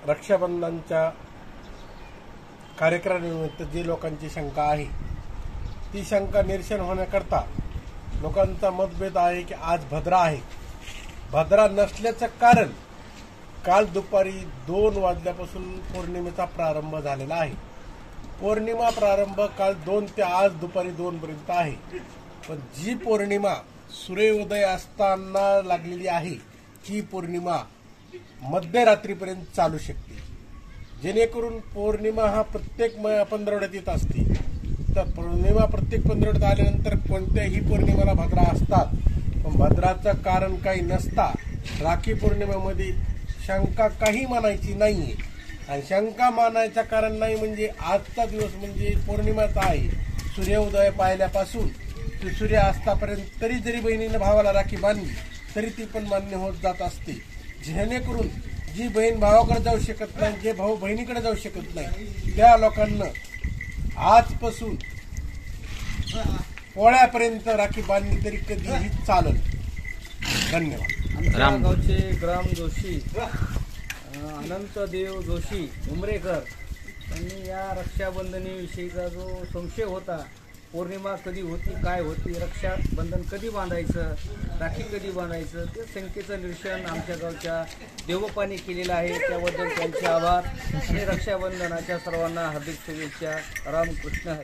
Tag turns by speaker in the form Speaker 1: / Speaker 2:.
Speaker 1: रक्षाबंधनच्या कार्यक्रमानिमित्त जी लोकांची शंका आहे ती शंका निरसन होण्याकरता लोकांचा मतभेद आहे की आज भद्रा आहे. भद्रा नसल्याचं कारण काल दुपारी 2 वाजल्यापासून पौर्णिमेचा प्रारंभ झालेला आहे. पौर्णिमा प्रारंभ काल 2 ते आज दुपारी 2 पर्यंत आहे. पण जी पौर्णिमा सूर्योदय असताना लागलेली आहे ती पौर्णिमा मध्यरात्रीपर्यंत चालू शकते. जेणेकरून पौर्णिमा हा प्रत्येक पंधरवड्यात येत असते. तर पौर्णिमा प्रत्येक पंधरवड्यात आल्यानंतर कोणत्याही पौर्णिमेला भद्रा असतात. पण भद्राचं कारण काही नसता राखी पौर्णिमेमध्ये शंका काही मानायची नाहीये. आणि शंका मानायचं कारण नाही म्हणजे आजचा दिवस म्हणजे पौर्णिमाचा आहे. सूर्योदय पाहिल्यापासून ते सूर्य अस्तापर्यंत तरी जरी बहिणीनं भावाला राखी बांधली तरी ती पण मान्य होत जात असते. जेणेकरून जी बहीण भावाकडे जाऊ शकत नाही, जे भाऊ बहिणीकडे जाऊ शकत नाही, त्या लोकांना आजपासून पोळ्यापर्यंत राखी बांधली तरी कधीही चालत. धन्यवाद.
Speaker 2: आमच्या गावचे ग्राम जोशी अनंतदेव जोशी उमरेकर यांनी या रक्षाबंधनीविषयीचा जो संशय होता, पौर्णिमा कधी होती, काय होती, रक्षाबंधन कधी बांधायचं, राखी कधी बांधायचं, त्या शंकेचं निरसन आमच्या गावच्या देवोपानी केलेलं आहे. त्याबद्दल त्यांचे आभार आणि रक्षाबंधनाच्या सर्वांना हार्दिक शुभेच्छा. रामकृष्ण हरी.